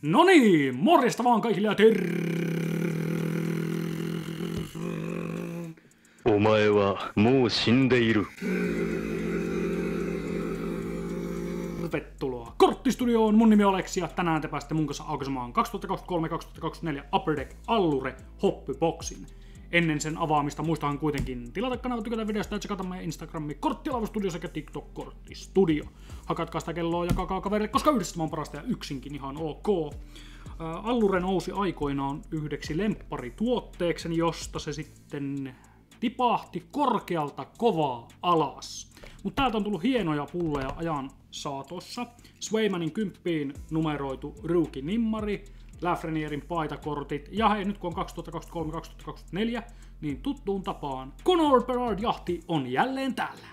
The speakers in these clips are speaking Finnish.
No niin, morjesta vaan kaikille ja Omae wa mou shindeiru. tervetuloa Korttistudioon. Mun nimi on Aleksi ja tänään te pääsette mun kanssa aukaisemaan 2023-2024 Upper Deck Allure Hoppi-boksin. Ennen sen avaamista muistahan kuitenkin tilata kanava, tykätä videosta ja tsekata meidän Instagrami Korttilauvastudio sekä TikTok Korttistudio. Hakatkaa sitä kelloa ja jakakaa kaverille, koska yhdessä on parasta ja yksinkin ihan ok. Allure nousi aikoinaan yhdeksi lempparituotteeksi, josta se sitten tipahti korkealta kovaa alas. Mutta täältä on tullut hienoja pulleja ajan saatossa. Swaymanin 10 numeroitu Rookie-nimmari, Lafrenierin paitakortit, ja hei, nyt kun on 2023-2024, niin tuttuun tapaan Conor Bedard-jahti on jälleen täällä.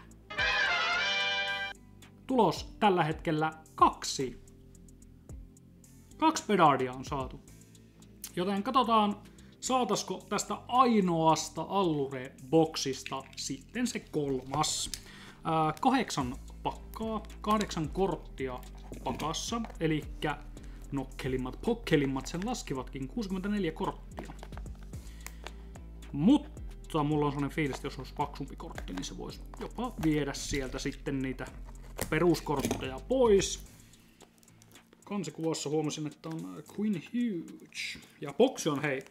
Tulos tällä hetkellä 2. 2 Bedardia on saatu. Joten katsotaan, saatasko tästä ainoasta Allure-boksista sitten se 3. 8 pakkaa, 8 korttia pakassa, elikkä nokkelimmat, pokkelimmat sen laskivatkin 64 korttia. Mutta mulla on sellainen fiilis, että jos olisi paksumpi kortti, niin se voisi jopa viedä sieltä sitten niitä peruskortteja pois. Kansikuvassa huomasin, että on Queen Huge. Ja boksi on, hei,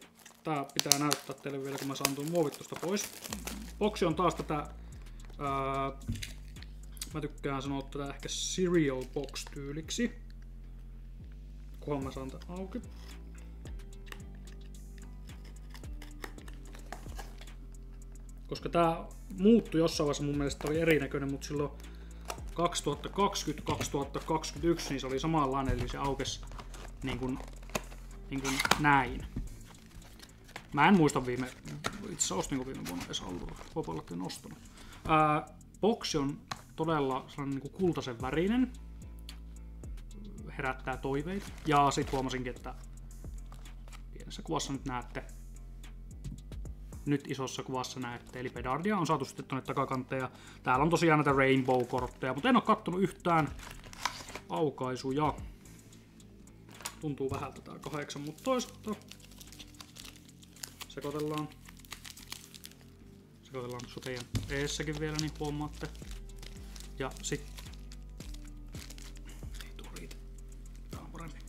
tää pitää näyttää teille vielä, kun mä saan tuon muovit tuosta pois. Boksi on taas tätä, mä tykkään sanoa tätä ehkä cereal box tyyliksi. Kunhan mä saan tän auki. Koska tää muuttui jossain vaiheessa, mun mielestä oli erinäköinen, mutta silloin 2020-2021 niin se oli samanlainen, eli se aukesi niin kuin näin. Mä en muista itse asiassa ostinko viime vuonna edes Allure, voi olla, että en ostanut. Boksi on todella sellainen niin kuin kultaisen värinen, herättää toiveita, ja sit huomasinkin, että pienessä kuvassa nyt näette, nyt isossa kuvassa näette, eli Bedardia on saatu sitten tuonne takakanteen, ja täällä on tosiaan näitä Rainbow-kortteja, mutta en oo kattonut yhtään aukaisuja. Tuntuu vähältä tää 8, mutta toisaalta sekoitellaan tuossa teidän eessäkin vielä, niin huomaatte. Ja sit ei tuo riitä. Tää on parempi.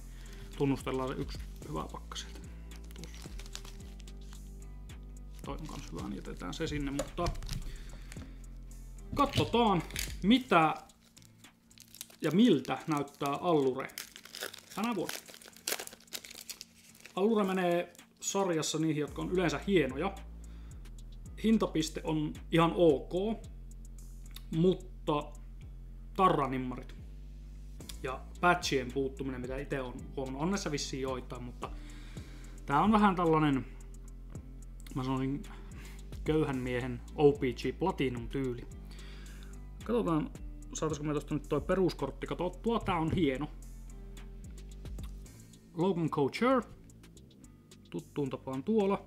Tunnustellaan se yksi hyvä pakka sieltä. Tuossa. Toi on kans hyvä, niin jätetään se sinne, mutta katsotaan mitä ja miltä näyttää Allure tänä vuonna. Allure menee sarjassa niihin, jotka on yleensä hienoja. Hintapiste on ihan ok, mutta tarranimmarit ja patchien puuttuminen, mitä itse on huomannut, on näissä vissiin joitain, mutta tää on vähän tällainen, mä sanoisin, köyhän miehen OPG Platinum tyyli. Katsotaan, saataisiko me tosta nyt toi peruskortti katsottua. Tää on hieno. Logan Couture. Tuttuun tapaan tuolla.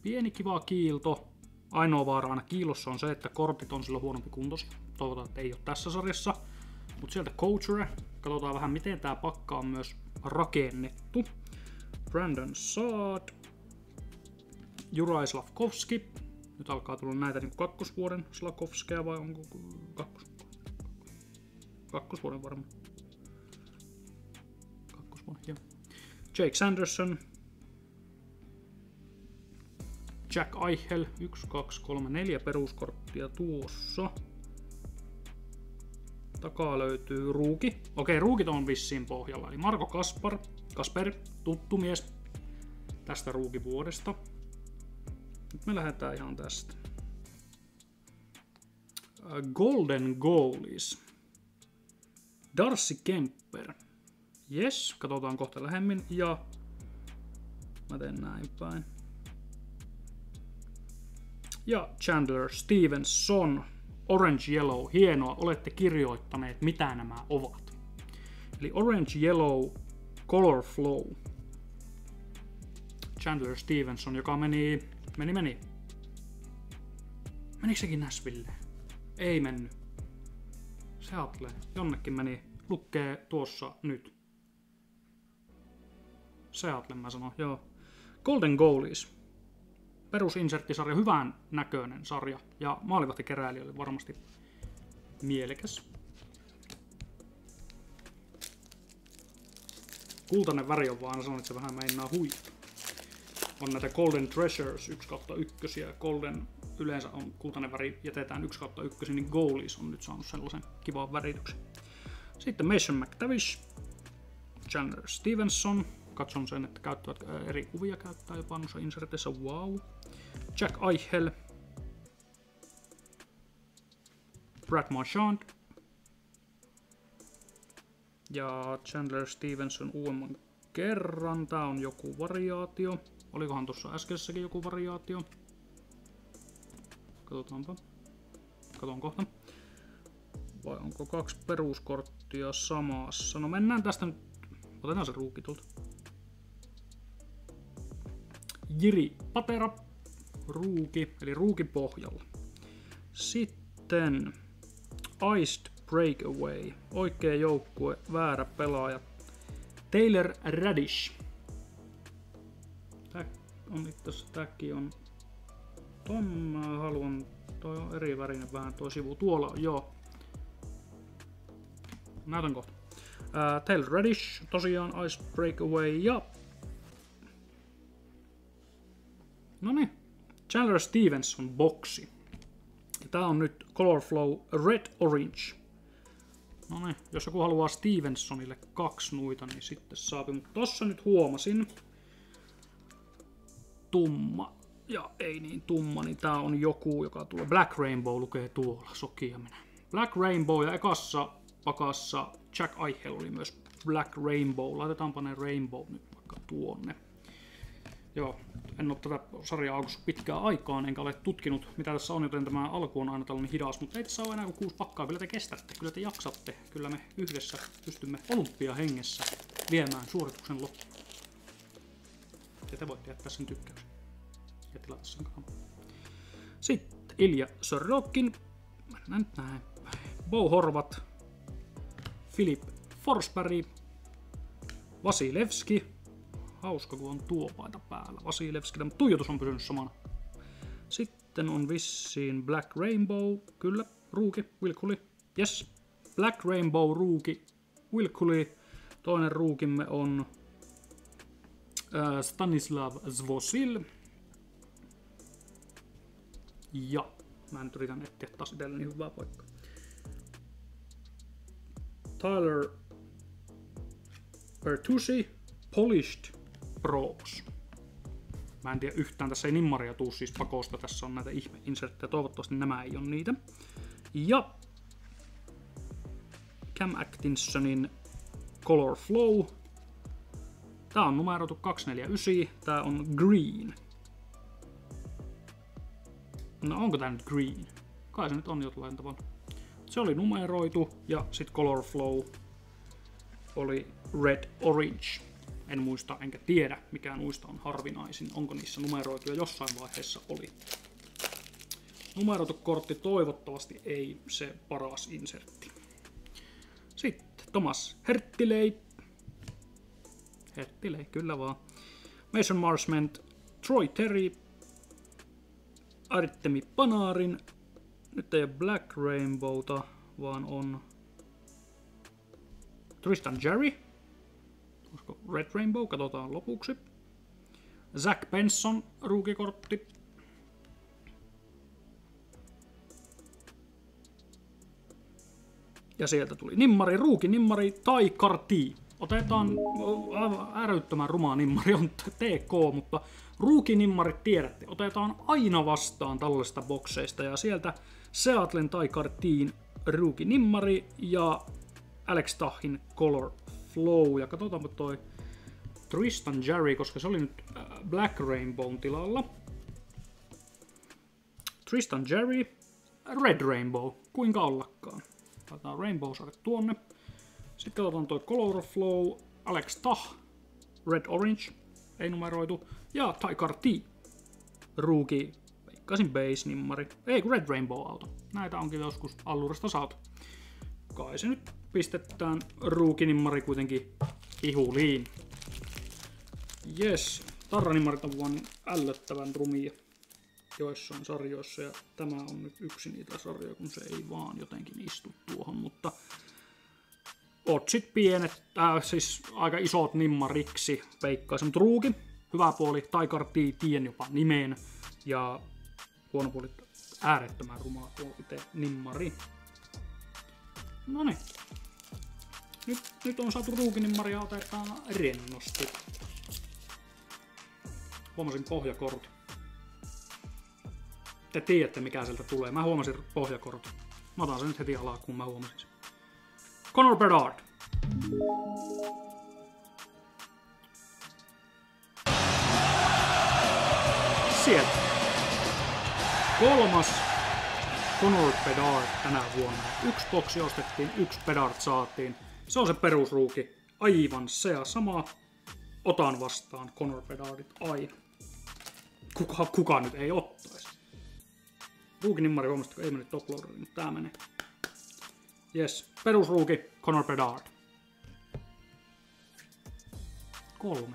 Pieni kiva kiilto. Ainoa vaara aina kiilossa on se, että kortit on sillä huonompi kuntoisia. Toivotaan, että ei ole tässä sarjassa. Mutta sieltä Couture. Katsotaan vähän, miten tää pakka on myös rakennettu. Brandon Saad. Juraj Slafkovski. Nyt alkaa tulla näitä niin kakkosvuoden Slafkovskeja, vai onko kakkosvuoden varmaan? Kakkosvuoden, joo. Jake Sanderson. Jack Eichel, 1, 2, 3, 4 peruskorttia tuossa. Takaa löytyy Rookie. Okei, Rookit on vissiin pohjalla. Eli Marco Kasper, tuttu mies tästä Rookie-vuodesta. Nyt me lähdetään ihan tästä. Golden Goalies. Darcy Kemper. Yes, katsotaan kohta lähemmin. Ja mä teen näin päin. Ja Chandler Stevenson. Orange Yellow. Hienoa, olette kirjoittaneet mitä nämä ovat. Eli Orange Yellow Color Flow. Chandler Stevenson, joka meni. Menikö sekin Nashvilleen? Ei mennyt. Seattle. Jonnekin meni. Lukee tuossa nyt. Seattle mä sanon, joo. Golden Goalies. Perusinserttisarja, hyvän näköinen sarja. Ja maalivahtikeräilijöille varmasti mielekäs. Kultainen väri on vaan, sanon, että se vähän meinaa huijata. On näitä Golden Treasures 1/1 ja Golden yleensä on kultainen väri, jätetään 1/1, niin Goalies on nyt saanut sellaisen kivan värityksen. Sitten Mason McTavish, Chandler Stevenson, katson sen, että käyttävät eri kuvia käyttää jopa noissa inserteissä, wow. Jack Eichel, Brad Marchand ja Chandler Stevenson uudemman kerran. Tää on joku variaatio. Olikohan tuossa äskeisessäkin joku variaatio? Katsotaanpa. Katon kohta. Vai onko 2 peruskorttia samassa? No mennään tästä nyt. Otetaan se ruuki tuolta. Jiri Patera. Ruuki, eli ruukipohjalla. Sitten Iced Breakaway. Oikea joukkue, väärä pelaaja. Taylor Radish. Tää on itse asiassa, tääkin on ton mä haluan, toi on eri värinen vähän tuo sivu, tuolla on, joo. Näytän kohta. Taylor Radish, tosiaan Ice Breakaway ja... Noniin, Chandler Stevenson boksi. Tää on nyt Color Flow Red Orange. Noniin, jos joku haluaa Stevensonille 2 nuita, niin sitten saapi. Mutta tossa nyt huomasin. Tumma ja ei niin tumma, niin tää on joku, joka tulee. Black Rainbow lukee tuolla, sokia minä. Black Rainbow ja ekassa pakassa Jack Eichel oli myös Black Rainbow. Laitetaanpa ne Rainbow nyt vaikka tuonne. Joo, en ole tätä sarjaa aukossa pitkään aikaan, enkä ole tutkinut mitä tässä on, joten tämä alku on aina tällainen hidas, mutta ei tässä ole enää kuin 6 pakkaa. Kyllä te kestätte, kyllä te jaksatte, kyllä me yhdessä pystymme olympiahengessä viemään suorituksen loppuun. Ja te voitte jättää sen tykkäyksen ja tilata sen kanavan. Sitten Ilja Sorokin, mennään nyt näin. Bo Horvat, Filip Forsberg, Vasilevski. Hauska, kun on tuo paita päällä. Vasilevski, mutta tuijotus on pysynyt samana. Sitten on vissiin Black Rainbow, kyllä, ruuki, Wilkuli. Yes, Black Rainbow, ruuki, Wilkuli. Toinen ruukimme on Stanislav Zvosil. Ja mä nyt yritän etsiä taas itselleni hyvää paikkaa. Tyler Bertuzzi, Polished Pros. Mä en tiedä yhtään, tässä ei nimmaria tuu siis pakosta, tässä on näitä ihme-inserttejä, toivottavasti nämä ei ole niitä. Ja Cam Atkinsonin Color Flow. Tää on numeroitu 249, tää on green. No onko tää nyt green? Kai se nyt on jotain tavalla. Se oli numeroitu ja sit Color Flow oli red orange. En muista enkä tiedä mikä noista on harvinaisin. Onko niissä numeroitu jo jossain vaiheessa oli. Numeroitu kortti toivottavasti ei se paras insertti. Sitten Thomas Herttilei. Herttilei, kyllä vaan. Mason Marchment, Troy Terry, Artemi Panarin. Nyt ei ole Black Rainbowta, vaan on Tristan Jarry. Olisiko Red Rainbow? Katsotaan lopuksi. Zach Benson, ruukikortti. Ja sieltä tuli nimmari, ruukinimmari tai karti. Otetaan ääräyttömän rumaa nimmari on TK, mutta ruukinimmarit tiedätte. Otetaan aina vastaan tällaista bokseista ja sieltä Seattlen tai Kartiin ruukinimmari ja Alex Tahin Color Flow. Ja katsotaanpa toi Tristan Jarry, koska se oli nyt Black Rainbown tilalla. Tristan Jarry, Red Rainbow, kuinka ollakaan. Laitetaan Rainbow-sade tuonne. Sitten katsotaan toi Color Flow, Alex Tah, Red Orange, ei numeroitu, ja Tai Karti, ruuki, veikkaisin base-nimmari, ei kun Red Rainbow-auto. Näitä onkin joskus Allurista saatu. Kai se nyt pistetään ruukinimmari kuitenkin ihuliin. Jes, tarranimarit on vaan niin ällöttävän rumia joissain sarjoissa ja tämä on nyt yksi niitä sarjoja, kun se ei vaan jotenkin istu tuohon, mutta otsit pienet, siis aika isot nimmariksi veikkaisin, mutta ruuki, hyvä puoli, Taikarti, tien jopa nimeen ja huono puoli, äärettömän rumala tuo itse nimmari. Noniin. Nyt on saatu ruukinimmaria ja otetaan rennosti. Huomasin pohjakortin. Te tiedätte mikä sieltä tulee. Mä huomasin pohjakortin. Mä otan sen nyt heti alaa kun mä huomasin sen. Connor Bedard. Sieltä. 3. Connor Bedard tänä vuonna. 1 boksi ostettiin, 1 Bedard saatiin. Se on se perusruuki. Aivan se ja sama. Otan vastaan Connor Bedardit aina. Kuka nyt ei ottaisi? Ruukinimmari huomasta, ei mennyt toploaderiin, mutta tää menee. Jes, perusruuki Connor Bedard. 3.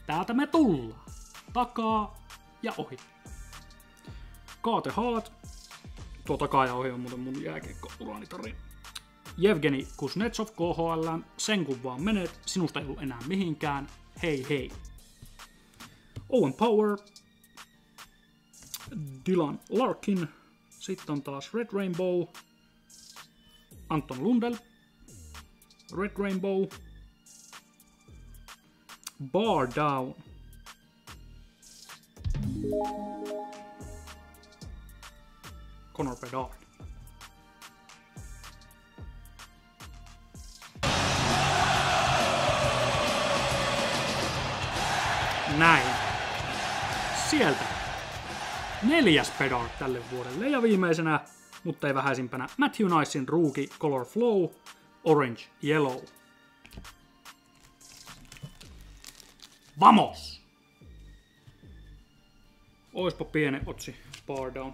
Täältä me tullaan. Takaa ja ohi. Kaate Haat. Tuo takaa ja ohi on muuten mun jääkiekko-urani tarina. Jevgeni Kuznetsov KHL, sen kun vaan menet, sinusta ei ollut enää mihinkään, hei hei. Owen Power, Dylan Larkin, sitten on taas Red Rainbow, Anton Lundell, Red Rainbow, Bar Down, Connor Bedard. Näin. Sieltä. 4. Bedard tälle vuodelle ja viimeisenä, mutta ei vähäisimpänä, Matthew Nicein rookie Color Flow Orange Yellow. Vamos! Oispa pieni otsi Bar Down.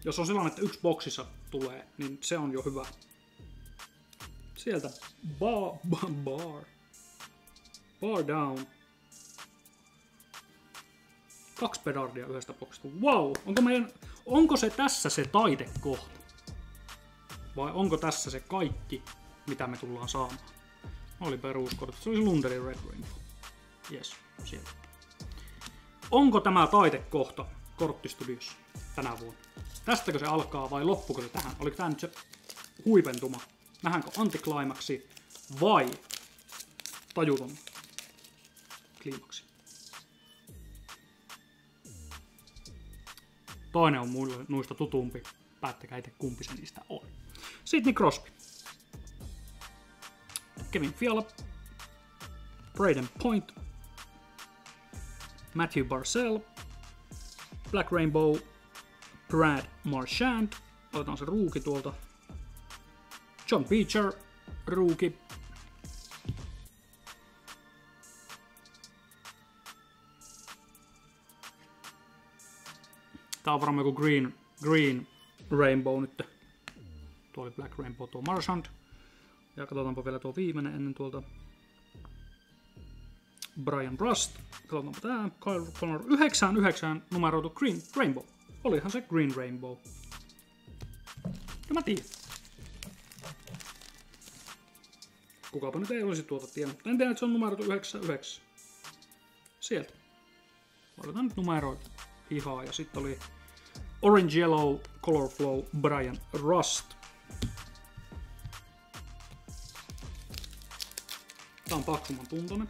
Jos on sellainen, että 1 boksissa tulee, niin se on jo hyvä. Sieltä Bar Down. 2 Bedardia 1 boksista. Wow! Onko se tässä se taidekohta? Vai onko tässä se kaikki, mitä me tullaan saamaan? Oli peruskortti. Se oli Lundellin Red Rainbow. Jes, sieltä. Onko tämä taidekohta korttistudiossa tänä vuonna? Tästäkö se alkaa vai loppuko se tähän? Oliko tää nyt se huipentuma? Nähdäänkö antikliimaksi vai tajuton kliimaksi? Toinen on muille noista tutumpi. Päättäkää itse kumpi se niistä on. Sidney Crosby. Kevin Fiala. Braden Point. Matthew Barzal. Black Rainbow. Brad Marchand. Otetaan se ruuki tuolta. John Beecher, rookie. Tää on varmaan joku green Rainbow nyt. Tuo oli Black Rainbow, tuo Marchand. Ja katsotaanpa vielä tuo viimeinen ennen tuolta. Brian Rust. Katsotaanpa tää. Kyle Connor 99 numeroitu Green Rainbow. Olihan se Green Rainbow. Ja mä tiedän. Kukapa nyt ei olisi tuota tiennyt. En tiedä, että se on numeroitu 99. Sieltä. Otetaan nyt numeroita hihaa. Ja sitten oli Orange Yellow Color Flow Brian Rust. Tää on paksumman tuntoinen.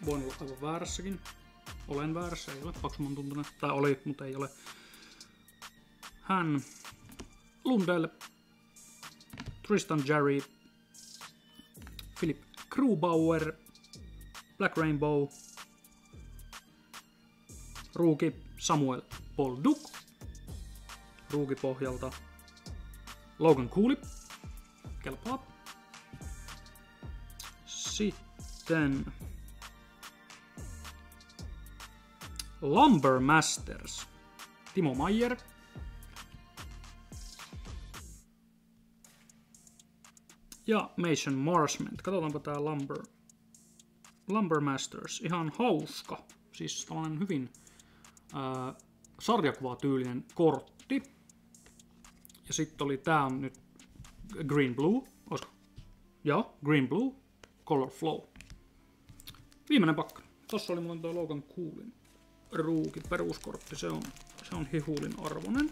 Voin olla aivan väärässäkin. Olen väärässä, ei ole paksumman tuntoinen. Tai oli, mutta ei ole. Hän. Lundell. Tristan Jarry, Philip Grubauer, Black Rainbow, rookie Samuel Bolduc, rookie pohjalta Logan Cooley, kelpaa. Sitten Lumber Masters, Timo Meier, Ja Mason Marsment. Katsotaanpa tää Lumber Masters. Ihan hauska. Siis tällainen hyvin sarjakuvatyylinen kortti. Ja sitten oli tää on nyt Green Blue. Olisiko? Joo, Green Blue. Color Flow. Viimeinen pakka. Tossa oli muuten tuo Logan Coolin ruuki peruskortti. Se on hihulin arvoinen.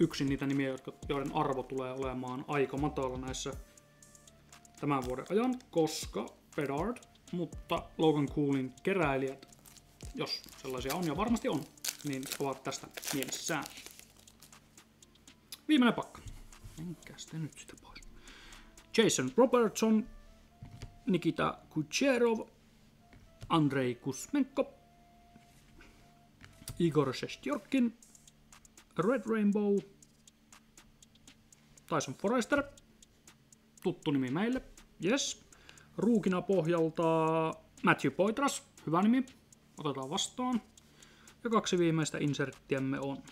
Yksi niitä nimiä, joiden arvo tulee olemaan aika matala näissä tämän vuoden ajan, koska Bedard, mutta Logan Coolin keräilijät, jos sellaisia on ja varmasti on, niin ovat tästä mielessään. Viimeinen pakka. Enkäs te nyt sitä pois. Jason Robertson, Nikita Kucherov, Andrei Kuzmenko, Igor Shesterkin, Red Rainbow, Tyson Forrester, tuttu nimi meille, yes. Ruukina pohjalta Matthew Poitras, hyvä nimi, otetaan vastaan. Ja 2 viimeistä inserttiämme on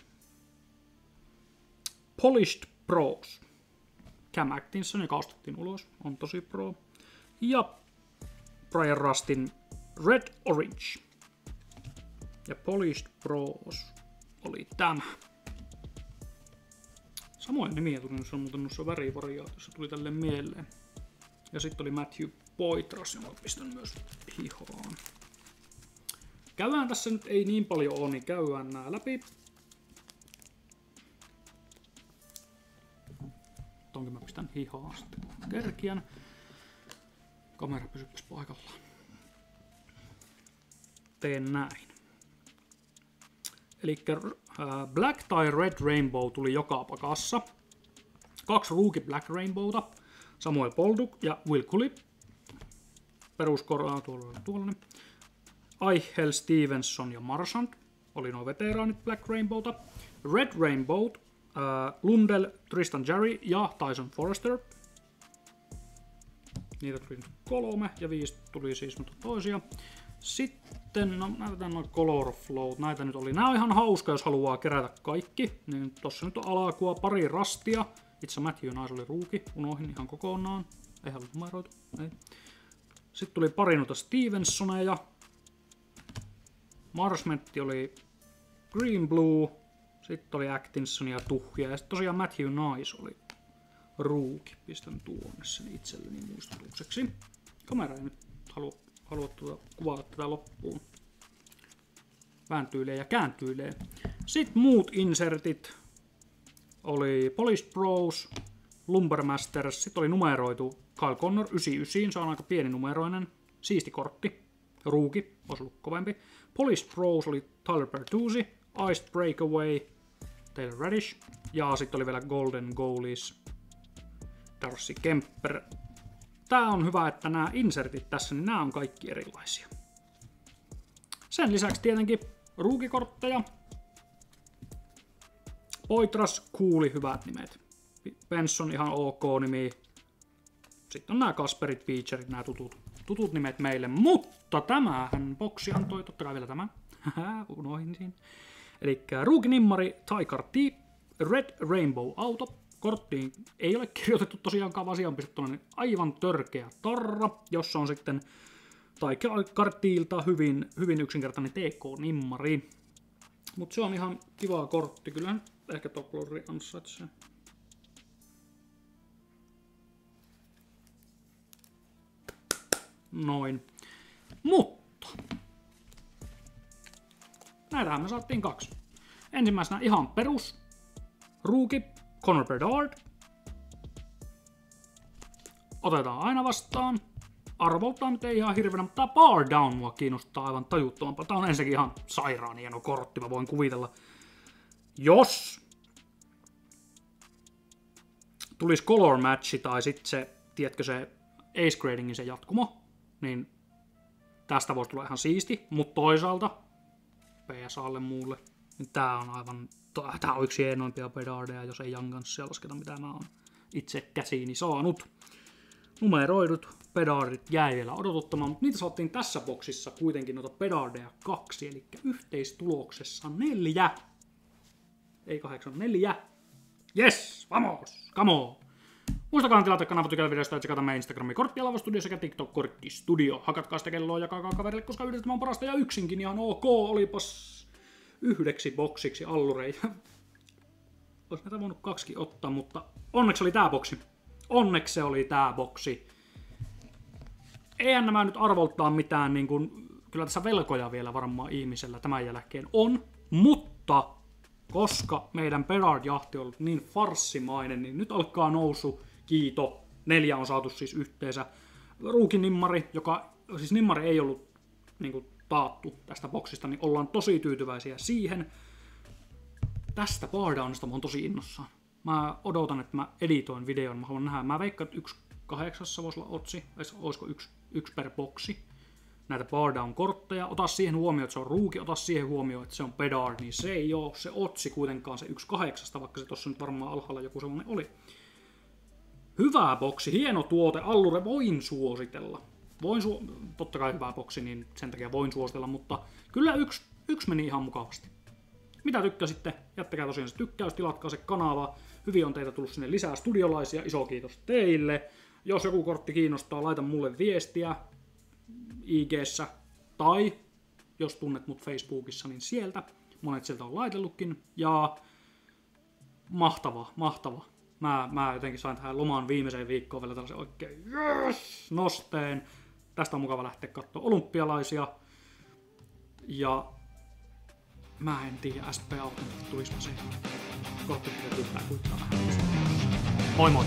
Polished Pros. Cam Atkinson, joka ostettiin ulos, on tosi pro. Ja Brian Rustin Red Orange. Ja Polished Pros oli tämä. Samoin nimiä tuli, se on muuten noissa värivariaatioissa, tuli tälle mieleen. Ja sitten oli Matthew Poitras, jonka pistän myös hihaan. Käydään tässä nyt ei niin paljon ole, niin käydään nää läpi. Tonkin mä pistän hihaan sitten kerkiän. Kamera pysypäs paikallaan. Teen näin. Elikkä Black tai Red Rainbow tuli joka pakassa. 2 Rookie Black Rainbowta. Samuel Bolduc ja Will Cully. Peruskorjaa tuollainen. Eichel, Stevenson ja Marchand. Oli nuo veteraanit Black Rainbowta. Red Rainbow. Lundell, Tristan Jarry ja Tyson Forrester. Niitä tuli 3 ja 5 tuli siis mutta toisia. Sitten, no näytetään noin Color Flow. Näitä nyt oli. Nää on ihan hauska, jos haluaa kerätä kaikki. Niin tossa nyt on alakua, pari rastia. Itse Matthew Nice oli ruuki. Unohin ihan kokonaan. Ei halua numeroitu. Ei. Sitten tuli pari noita Stevensoneja. Marsmentti oli Green Blue. Sitten oli Atkinson ja Tuhja. Ja sitten tosiaan Matthew Nice oli ruuki. Pistän tuonne sen itselleni muistutukseksi. Kamera ei nyt halua kuvata tätä loppuun. Vääntyilee ja kääntyilee. Sitten muut insertit oli Polished Pros, Lumber Masters, sitten oli numeroitu Kyle Connor 99, se on aika pieni numeroinen, siisti kortti, ruuki, olisi ollut kovempi. Polished Pros oli Tyler Bertuzzi, Iced Breakaway, Taylor Radish, ja sitten oli vielä Golden Goalies, Darcy Kemper. Tää on hyvä, että nämä insertit tässä, niin nämä on kaikki erilaisia. Sen lisäksi tietenkin ruukikortteja. Poitras, Cooli, hyvät nimet. Benson, ihan ok nimi. Sitten on nämä Kasperit, Beecherit, nämä tutut nimet meille. Mutta tämähän boksi antoi, totta kai vielä tämä. Unohin siinä. Elikkä ruukinimmari, Taikar T, Red Rainbow Auto. Korttiin ei ole kirjoitettu tosiaankaan, vaan on pistetty aivan törkeä tarra, jossa on sitten Taikartilta hyvin yksinkertainen TK-nimmari. Mutta se on ihan kiva kortti, kyllä ehkä Toplori ansaitsee. Noin. Mutta näitähän me saatiin 2. Ensimmäisenä ihan perus ruuki Connor Bedard. Otetaan aina vastaan. Arvoltaan nyt ei ihan hirveänä, mutta tää Bar Down mua kiinnostaa aivan tajuttomampaa. Tää on ensinnäkin ihan sairaan hieno kortti, mä voin kuvitella. Jos tulisi Color Match tai sitten se, tiedätkö se Ace Gradingin se jatkumo, niin tästä voisi tulla ihan siisti, mutta toisaalta PSAlle muulle, niin tää on aivan, tää on yksi hienoimpia Bedardeja, jos ei Janganssia lasketa, mitä mä oon itse käsiini saanut. Numeroidut Bedardit jäi vielä odotuttamaan, mutta niitä saatiin tässä boksissa kuitenkin noita Bedardeja 2, eli yhteistuloksessa 4. Ei 8, 4. Yes, vamos, come on. Muistakaa tilata kanava tykätä videosta ja tsekata meidän Instagramin Korttialava Studio sekä TikTok Kortti Studio. Hakatkaa sitä kelloa ja jakakaa kaverille, koska yhdessä on parasta ja yksinkin ihan ok. Olipas 1 boksiksi allureja. Olisi näitä voinut 2 ottaa, mutta onneksi oli tää boksi. Onneksi se oli tää boksi. Eihän nämä nyt arvoltaa mitään, niin kuin, kyllä tässä velkoja vielä varmaan ihmisellä tämän jälkeen on, mutta koska meidän Bedard-jahti on ollut niin farssimainen, niin nyt alkaa nousu. Kiito. 4 on saatu siis yhteensä. Ruukinimmari, siis nimmari ei ollut niin kuin, taattu tästä boksista, niin ollaan tosi tyytyväisiä siihen. Tästä Bardownista mä oon tosi innossaan. Mä odotan, että mä editoin videon, mä haluan nähdä. Mä veikkaan, että 1/8 voisi olla otsi, olisiko yksi per boksi. Näitä Bardown-kortteja. Ota siihen huomioon, että se on ruuki, ota siihen huomioon, että se on Bedard, niin se ei ole se otsi kuitenkaan se 1/8, vaikka se tossa nyt varmaan alhaalla joku sellainen oli. Hyvä boksi, hieno tuote, allure, voin suositella. Totta kai hyvä boksi, niin sen takia voin suositella, mutta kyllä yksi meni ihan mukavasti. Mitä tykkäsitte? Jättäkää tosiaan se tykkäys, tilatkaa se kanava. Hyvin on teitä tullut sinne lisää studiolaisia, iso kiitos teille. Jos joku kortti kiinnostaa, laita mulle viestiä IG:ssä tai jos tunnet mut Facebookissa, niin sieltä. Monet sieltä on laitellutkin ja mahtava. Mä jotenkin sain tähän loman viimeiseen viikkoon vielä tällaisen oikein nosteen. Tästä on mukava lähteä katsoa olympialaisia. Ja mä en tiedä, SP-auton tulispa se. Kohta pitää kuittaa vähän. Moi moi!